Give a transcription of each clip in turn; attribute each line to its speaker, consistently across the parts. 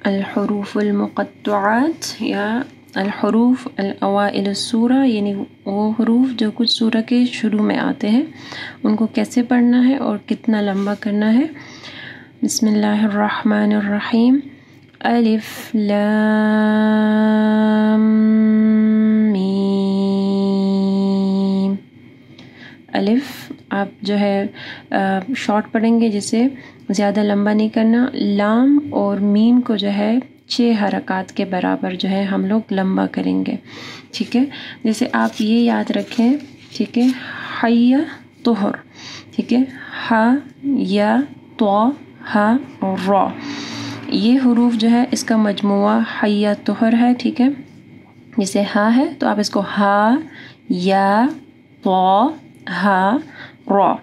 Speaker 1: الحروف المقطعات یا الحروف الاوائل السورہ، یعنی وہ حروف جو کچھ سورہ کے شروع میں آتے ہیں، ان کو کیسے پڑھنا ہے اور کتنا لمبا کرنا ہے۔ بسم اللہ الرحمن الرحیم۔ الف لام میم۔ الف آپ جو ہے شارٹ پڑھیں گے، جسے زیادہ لمبا نہیں کرنا۔ لام اور میم کو جو ہے 6 حرکات کے برابر جو ہے ہم لوگ لمبا کریں گے، ٹھیک ہے۔ جیسے آپ یہ یاد رکھیں، ٹھیک ہے، حی طہر، ٹھیک ہے، ہا یا تو ہا اور را، یہ حروف جو ہے اس کا مجموعہ حی طہر ہے، ٹھیک ہے۔ جیسے ہا ہے تو آپ اس کو ہا یا تو ہا را،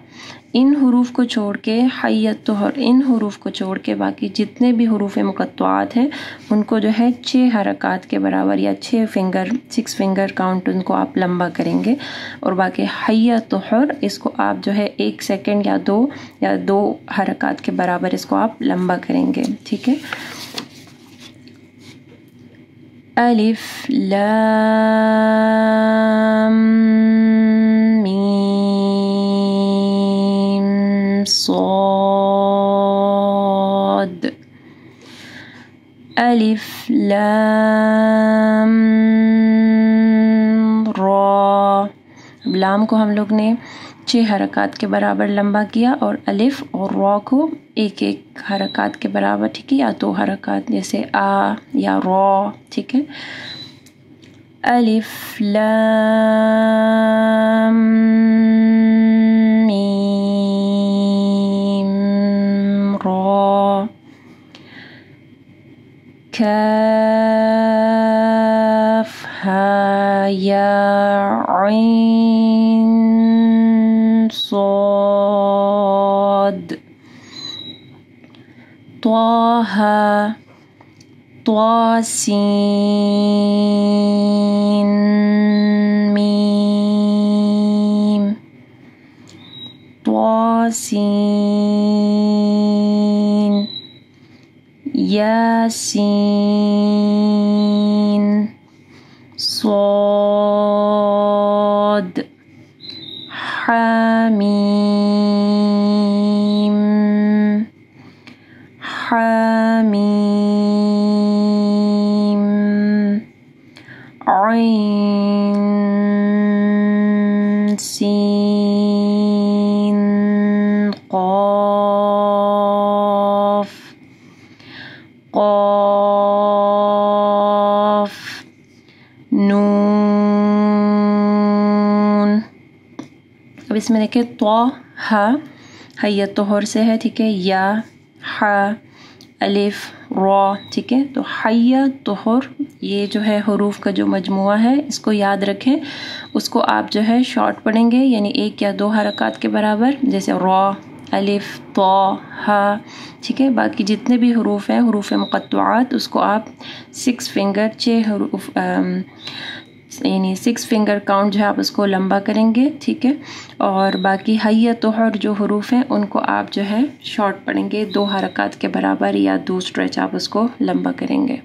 Speaker 1: ان حروف کو چھوڑ کے حی طہر، ان حروف کو چھوڑ کے باقی جتنے بھی حروف مقطعات ہیں ان کو جو ہے 6 حرکات کے برابر یا 6 فنگر کاؤنٹ ان کو آپ لمبا کریں گے، اور باقی حی طہر اس کو آپ جو ہے 1 سیکنڈ یا 2 حرکات کے برابر اس کو آپ لمبا کریں گے، ٹھیک ہے۔ الف لام میم صاد۔ الف لام را۔ اب لام کو ہم لوگ نے 6 حرکات کے برابر لمبا کیا، اور الف اور را کو 1 حرکات کے برابر، ٹھیک ہے، یا 2 حرکات، جیسے آ یا را، ٹھیک ہے۔ الف لام میم را۔ کاف ہا یا عین صاد۔ طه طاسين ميم طاسين ياسين صاد حميم حميم عين سين قاف قاف نون۔ اب اس میں دیکھیں تو ہا حی طہر سے ہے، ٹھیک ہے، یا ہا الف را، ٹھیک ہے۔ تو حی طہر یہ جو ہے حروف کا جو مجموعہ ہے اس کو یاد رکھیں، اس کو آپ جو ہے شارٹ پڑھیں گے، یعنی 1 یا 2 حرکات کے برابر، جیسے را، الف، تو، ہا، ٹھیک ہے۔ باقی جتنے بھی حروف ہیں حروف مقطعات اس کو آپ 6 حروف یعنی 6 فنگر کاؤنٹ جو ہے آپ اس کو لمبا کریں گے، ٹھیک ہے۔ اور باقی حی طہر جو حروف ہیں ان کو آپ جو ہے شارٹ پڑھیں گے، 2 حرکات کے برابر یا 2 اسٹریچ آپ اس کو لمبا کریں گے۔